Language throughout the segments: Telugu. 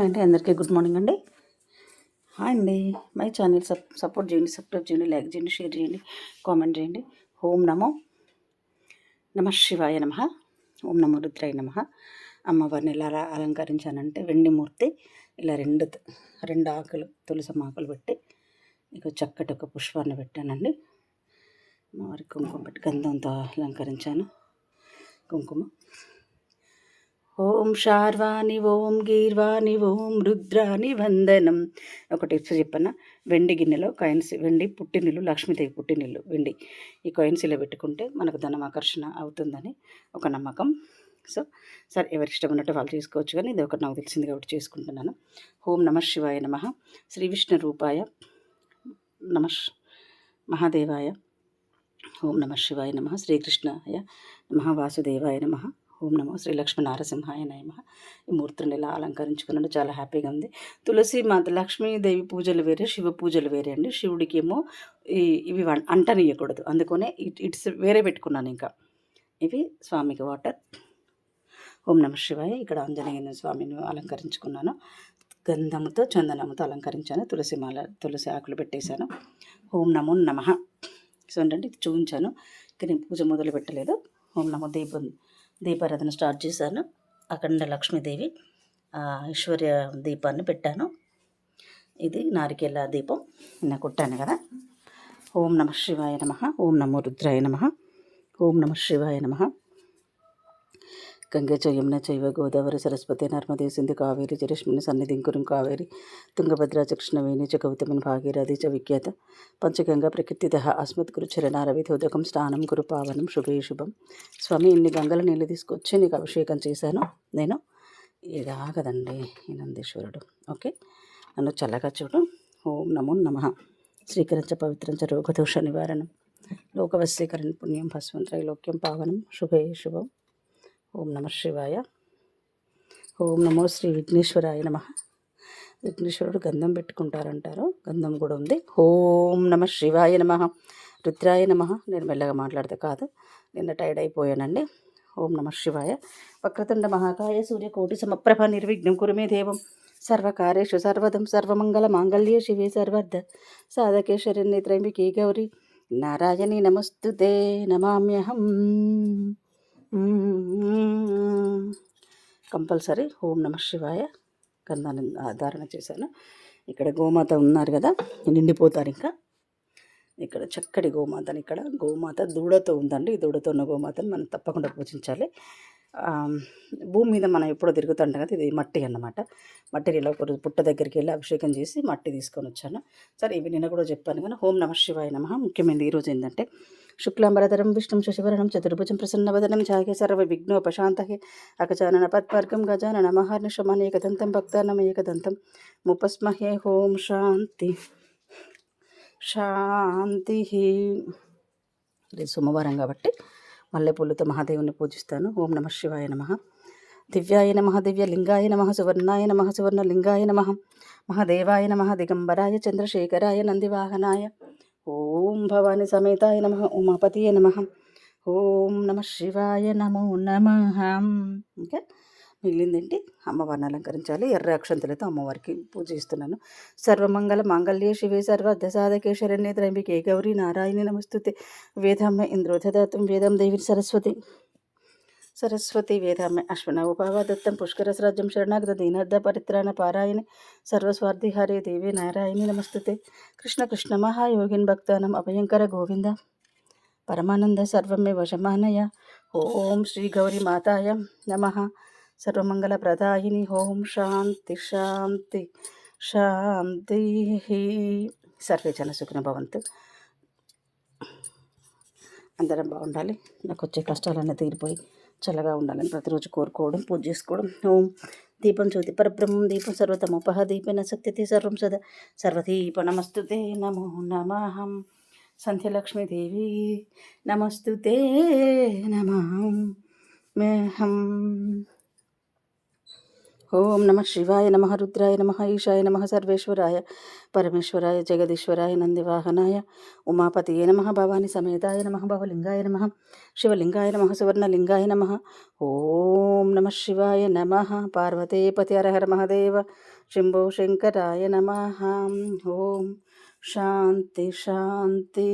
అంటే అందరికీ గుడ్ మార్నింగ్ అండి. హాయ్ అండి. మై ఛానల్ సపోర్ట్ చేయండి, సబ్స్క్రైబ్ చేయండి, లైక్ చేయండి, షేర్ చేయండి, కామెంట్ చేయండి. ఓం నమో నమ శివాయ నమ. ఓం నమో రుద్రాయ నమ. అమ్మవారిని ఎలా అలంకరించానంటే వెండి మూర్తి ఇలా రెండు ఆకులు తులసమ్మ ఆకులు పెట్టి ఇక చక్కటి ఒక పుష్పాన్ని పెట్టానండి. అమ్మవారికి కుంకుమ పెట్టి గంధంతో అలంకరించాను. కుంకుమ ఓం శార్వాణి ఓం గీర్వాణి ఓం రుద్రాని వందనం. ఒక టిప్స్ చెప్పన్న. వెండి గిన్నెలో కాయిన్స్, వెండి పుట్టినిల్లు, లక్ష్మీదేవి పుట్టినిల్లు వెండి, ఈ కాయిన్స్ ఇలా పెట్టుకుంటే మనకు ధనం ఆకర్షణ అవుతుందని ఒక నమ్మకం. సో సరే, ఎవరి ఇష్టం ఉన్నట్టు వాళ్ళు చేసుకోవచ్చు, కానీ ఇది ఒకటి నాకు తెలిసింది కాబట్టి చేసుకుంటున్నాను. ఓం నమ శివాయ నమ. శ్రీ విష్ణు రూపాయ నమ మహాదేవాయ. ఓం నమ శివాయ నమ. శ్రీకృష్ణాయ నమ. వాసుదేవాయ నమ. ఓం నమో శ్రీ లక్ష్మీ నారసింహాయ నమ. ఈ మూర్తిని ఇలా అలంకరించుకున్నాను, చాలా హ్యాపీగా ఉంది. తులసి మాత లక్ష్మీదేవి పూజలు వేరే, శివ పూజలు వేరే అండి. శివుడికి ఏమో ఇవి అంటనియకూడదు, అందుకనే ఇట్స్ వేరే పెట్టుకున్నాను. ఇంకా ఇవి స్వామికి వాటర్. ఓం నమ శివాయ. ఇక్కడ ఆంజనేయ స్వామిని అలంకరించుకున్నాను, గంధముతో చందనముతో అలంకరించాను, తులసి ఆకులు పెట్టేశాను. ఓం నమో నమ. సో ఏంటంటే ఇది చూపించాను, ఇక నేను పూజ మొదలు పెట్టలేదు. ఓం నమో దీపారాధన స్టార్ట్ చేశాను. అఖండ లక్ష్మీదేవి ఐశ్వర్య దీపాన్ని పెట్టాను. ఇది నారికేళ దీపం నిన్న కొట్టాను కదా. ఓం నమ శివాయ నమ. ఓం నమో రుద్రాయ నమ. ఓం నమ శివాయ నమ. గంగే చ యమున చైవ గోదావరి సరస్వతి నర్మదే సింధు కావేరి జలస్మిన్ సన్నిధిం కురుం కావేరి తుంగభద్రా చ కృష్ణవేణి చ గౌతమిన్ భాగీరథి చ విఖ్యాత పంచగంగా ప్రకృతితః అస్మత్ గురు చరణారవిధోదకం స్నానం గురు పావనం శుభే శుభం. స్వామి, ఇన్ని గంగల నీళ్ళు తీసుకొచ్చి నీకు అభిషేకం చేశాను నేను. ఇదా కదండి ఈ నందీశ్వరుడు. ఓకే, నన్ను చల్లగా చూడు. ఓం నమో నమ. శ్రీకరంచ పవిత్రంచ రోగదోష నివారణం లోకవశీకరణ పుణ్యం భస్వం త్రైలోక్యం పావనం శుభే శుభం. ఓం నమ శివాయ. ఓం నమో శ్రీ విఘ్నేశ్వరాయ నమ. విఘ్నేశ్వరుడు గంధం పెట్టుకుంటారంటారు, గంధం కూడా ఉంది. ఓం నమ శివాయ నమ. రుద్రాయ నమ. నేను మెల్లగా మాట్లాడితే కాదు, నిన్న టైర్డ్ అయిపోయానండి. ఓం నమ శివాయ. వక్రతుండ మహాకాయ సూర్యకోటి సమప్రభ నిర్విఘ్నం కురుమే దేవం సర్వకార్యేషు సర్వదం సర్వమంగళ మాంగళ్యే శివే సర్వర్ధ సాధకే శరణ్యే త్ర్యంబకే గౌరీ నారాయణి నమస్తుతే నమామ్యహం. కంపల్సరీ ఓం నమ శివాయ గంధాన్ని ధారణ చేశాను. ఇక్కడ గోమాత ఉన్నారు కదా, నిండిపోతారు. ఇంకా ఇక్కడ చక్కటి గోమాతని, ఇక్కడ గోమాత దూడతో ఉందండి. ఈ దూడతో ఉన్న గోమాతని మనం తప్పకుండా పూజించాలి. భూమి మీద మనం ఎప్పుడో తిరుగుతుంటాం కదా, ఇది మట్టి అన్నమాట. మట్టిని ఇలా ఒక పుట్ట దగ్గరికి వెళ్ళి అభిషేకం చేసి మట్టి తీసుకొని వచ్చాను. సరే, ఇవి నిన్న కూడా చెప్పాను కానీ ఓం నమ శివాయ నమ. ముఖ్యమైనది ఈరోజు ఏంటంటే శుక్లాంబరధరం విష్ణుం శశివరణం చతుర్భుజం ప్రసన్నవదనం ఛాయ సర్వ విఘ్నోపశాంతహే అగజానన పద్వర్గం గజానన మహర్నిషమం ఏకదంతం భక్తానం ఏకదంతం ముపస్మహే. ఓం శాంతి శాంతి. ఇది సోమవారం కాబట్టి మల్లెపూలతో మహాదేవుని పూజిస్తాను. ఓం నమ శివాయ నమ. దివ్యాయ నమ. దివ్యలింగాయ నమ. సువర్ణాయ నమ. సువర్ణలింగాయ నమ. మహాదేవాయ నమ. దిగంబరాయ చంద్రశేఖరాయ నందివాహనాయ. ఓం భవాని సమేతాయ నమ. ఉమాపతియ నమ. ఓం నమ శివాయ నమో నమ. ఇంకా మిగిలిందేంటి, అమ్మవారిని అలంకరించాలి. ఎర్ర అక్షంతలతో అమ్మవారికి పూజిస్తున్నాను. సర్వమంగళ మాంగళ్యే శివే సర్వార్థ సాధకే శరణ్యే త్ర్యంబకే గౌరీ నారాయణి నమస్తుతే. వేదామ్య ఇంద్రోధదాతం వేదం దేవి సరస్వతి వేదామ్య అశ్వన ఉపావదత్తం పుష్కరస్రాజ్యం శరణాగత దీనార్థ పరిత్రాణ పారాయణి సర్వస్వార్థి హరే దేవి నారాయణి నమస్తుతే. కృష్ణ కృష్ణ మహాయోగిన్ భక్తానం అభయంకర గోవింద పరమానంద సర్వమే వశమానయ. ఓం శ్రీ గౌరీ మాతాయ నమః. సర్వమంగళ ప్రదాయిని. ఓం శాంతి శాంతి శాంతి. సర్వే జన సుఖినో భవంతు. అందరం బాగుండాలి, నాకు వచ్చే కష్టాలన్నీ తీరిపోయి చల్లగా ఉండాలని ప్రతిరోజు కోరుకోవడం, పూజ చేసుకోవడం. ఓం దీపం జ్యోతి పరబ్రహ్మం దీపం సర్వతమోపహ దీపేన శక్తితే సర్వం సదా సర్వదీప నమస్తుతే నమో నమః. సంధ్యలక్ష్మీదేవి నమస్తుతే నమః. ఓం నమ శివాయ నమ రుద్రాయ నమ ఈశాయ నమ సర్వేశ్వరాయ పరమేశ్వరాయ జగదీశ్వరాయ నందివాహనాయ ఉమాపతియే నమ భవాని సమేతాయ నమ భవలింగాయ నమ శివలింగాయ నమ సువర్ణలింగాయ నమ. ఓం నమ శివాయ నమ పార్వతీపతి హర మహదేవ శంభో శంకరాయ నమ. ఓం శాంతి శాంతి.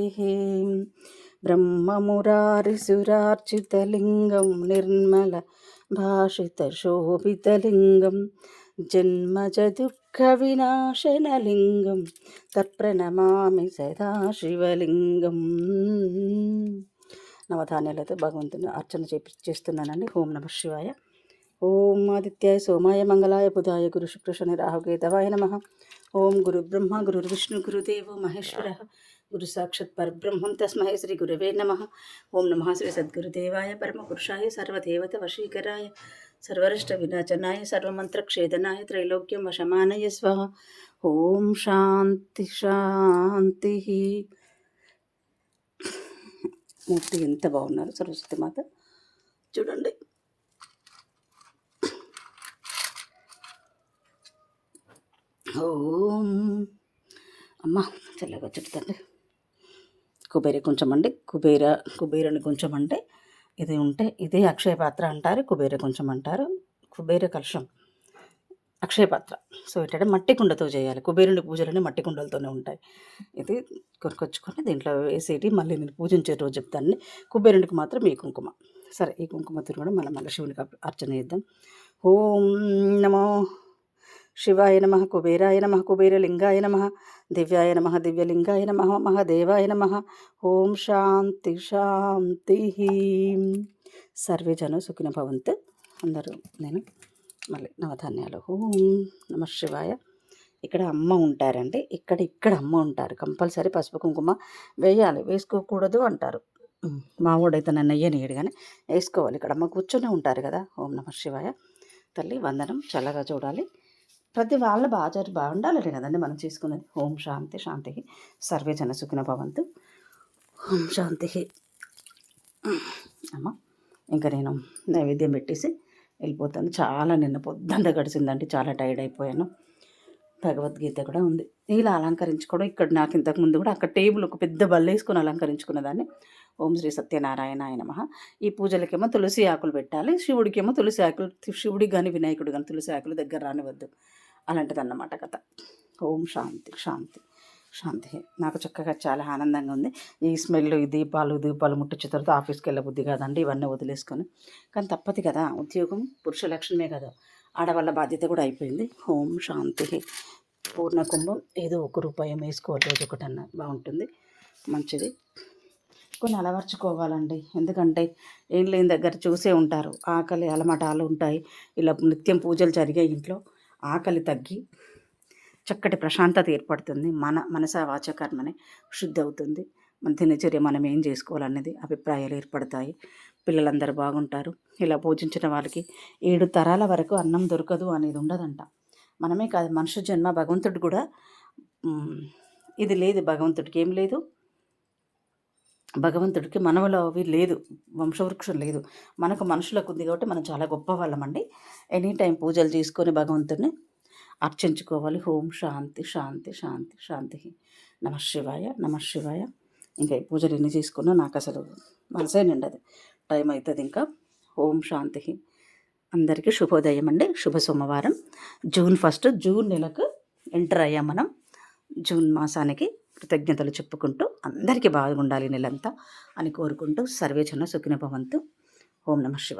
బ్రహ్మమురారిసురార్చితలింగం నిర్మల భాషితశోభితలింగం జన్మజ దుఃఖ వినాశనలింగం తత్ప్రణమామి సదాశివలింగం. నవధాన్యాలతో భగవంతుని అర్చన చేస్తున్నానండి. ఓం నమ శివాయ. ఓం ఆదిత్యాయ సోమాయ మంగళాయ బుధాయ గురు శుక్ర శని రాహుకేతవాయ నమ. ఓం గురుబ్రహ్మ గురుర్విష్ణు గురుదేవో మహేశ్వర గురు సాక్షాత్ పరబ్రహ్మం తస్మై శ్రీ గురవే నమ. ఓం నమః శ్రీ సద్గురుదేవాయ పరమపురుషాయ సర్వదేవత వశీకరాయ సర్వరిష్ట వినాశనాయ సర్వమంత్రక్షేదనాయ త్రైలోక్యం వశమానయ స్వః. ఓం శాంతి శాంతి. మూర్తి ఎంత బాగున్నారు సరస్వతి మాత చూడండి. ఓం అమ్మ చల్లగా చెప్తాండి. కుబేర కొంచెం అండి, కుబేరని కొంచెం అంటే ఇది ఉంటే ఇదే అక్షయ పాత్ర అంటారు, కుబేర కొంచెం అంటారు. కుబేర కలశం అక్షయ పాత్ర. సో ఏంటంటే మట్టి కుండతో చేయాలి. కుబేరుని పూజలన్నీ మట్టి కుండలతోనే ఉంటాయి. ఇది కొనుకొచ్చుకొని దీంట్లో వేసేటి మళ్ళీ నేను పూజించే రోజు చెప్తాను. కుబేరునికి మాత్రం ఈ కుంకుమ. సరే, ఈ కుంకుమతో కూడా మళ్ళీ శివునికి అర్చన చేద్దాం. ఓం నమో శివాయ నమ కుబేరాయ నమ కుబేరలింగాయ నమ దివ్యాయ నమ దివ్యలింగాయ నమ మహాదేవాయ నమ. ఓం శాంతి శాంతి. సర్వే జన సుఖిన భవంతు. అందరూ నేను మళ్ళీ నవధాన్యాలు. ఓం నమ శివాయ. ఇక్కడ అమ్మ ఉంటారండి. ఇక్కడ అమ్మ ఉంటారు. కంపల్సరీ పసుపు కుంకుమ వేయాలి, వేసుకోకూడదు అంటారు. మా వాడైతే నన్ను అయ్యనియడు కానీ వేసుకోవాలి. ఇక్కడ అమ్మ కూర్చొని ఉంటారు కదా. ఓం నమ శివాయ. తల్లి వందనం. చల్లగా చూడాలి. ప్రతి వాళ్ళ బాగుండాలని కదండి మనం చేసుకున్నది. ఓం శాంతి శాంతి. సర్వే జన సుఖిన భవంతు. ఓం శాంతి. అమ్మ ఇంకా నేను నైవేద్యం పెట్టేసి వెళ్ళిపోతాను. చాలా నిన్న పొద్దుంతా గడిచిందండి. చాలా టైర్డ్ అయిపోయాను. భగవద్గీత కూడా ఉంది. ఇలా అలంకరించుకోవడం. ఇక్కడ నాకు ఇంతకుముందు కూడా అక్కడ టేబుల్ ఒక పెద్ద బల్ల వేసుకొని అలంకరించుకునేదాన్ని. ఓం శ్రీ సత్యనారాయణాయ నమః. ఈ పూజలకేమో తులసి ఆకులు పెట్టాలి, శివుడికేమో తులసి ఆకులు, శివుడికి కానీ వినాయకుడు కానీ తులసి ఆకులు దగ్గర రానివద్దు. అలాంటిదన్నమాట కథ. ఓం శాంతి శాంతి శాంతి. నాకు చక్కగా చాలా ఆనందంగా ఉంది. ఈ స్మెల్, ఈ దీపాలు ముట్టించిన తర్వాత ఆఫీస్కి వెళ్ళబుద్ధి కాదండి. ఇవన్నీ వదిలేసుకొని, కానీ తప్పదు కదా. ఉద్యోగం పురుష లక్షణమే కదా, ఆడవాళ్ళ బాధ్యత కూడా అయిపోయింది. ఓం శాంతి. పూర్ణ కుంభం ఏదో ₹1 వేసుకోవాలి, రోజు ఒకటన్నా బాగుంటుంది, మంచిది. కొన్ని అలవర్చుకోవాలండి. ఎందుకంటే ఏం లేని దగ్గర చూసే ఉంటారు. ఆకలి అలమటాలు ఉంటాయి. ఇలా నిత్యం పూజలు జరిగే ఇంట్లో ఆకలి తగ్గి చక్కటి ప్రశాంతత ఏర్పడుతుంది. మనస వాచకర్మనే శుద్ధి అవుతుంది. మన దినచర్య మనం ఏం చేసుకోవాలనేది అభిప్రాయాలు ఏర్పడతాయి. పిల్లలందరూ బాగుంటారు. ఇలా పూజించిన వాళ్ళకి 7 తరాల వరకు అన్నం దొరకదు అనేది ఉండదంట. మనమే కాదు, మనుష్య జన్మ భగవంతుడు కూడా ఇది లేదు. భగవంతుడికి ఏం లేదు. భగవంతుడికి మనవలో అవి లేదు, వంశవృక్షం లేదు. మనకు మనుషులకు ఉంది కాబట్టి మనం చాలా గొప్ప వాళ్ళమండి. ఎనీ టైం పూజలు చేసుకొని భగవంతుడిని అర్చించుకోవాలి. ఓం శాంతి శాంతి శాంతి శాంతి. నమ శివాయ నమ శివాయ. ఇంకా ఈ పూజలు ఎన్ని చేసుకున్నా నాకు అసలు మనసే నిండదు. టైం అవుతుంది ఇంకా. ఓం శాంతి. అందరికీ శుభోదయం అండి. శుభ సోమవారం. జూన్ 1 జూన్ నెలకు ఎంటర్ అయ్యాం మనం. జూన్ మాసానికి కృతజ్ఞతలు చెప్పుకుంటూ అందరికీ బాగుండాలి నెలంతా అని కోరుకుంటూ సర్వే జన సుఖినో భవంతు. ఓం నమ శివాయ.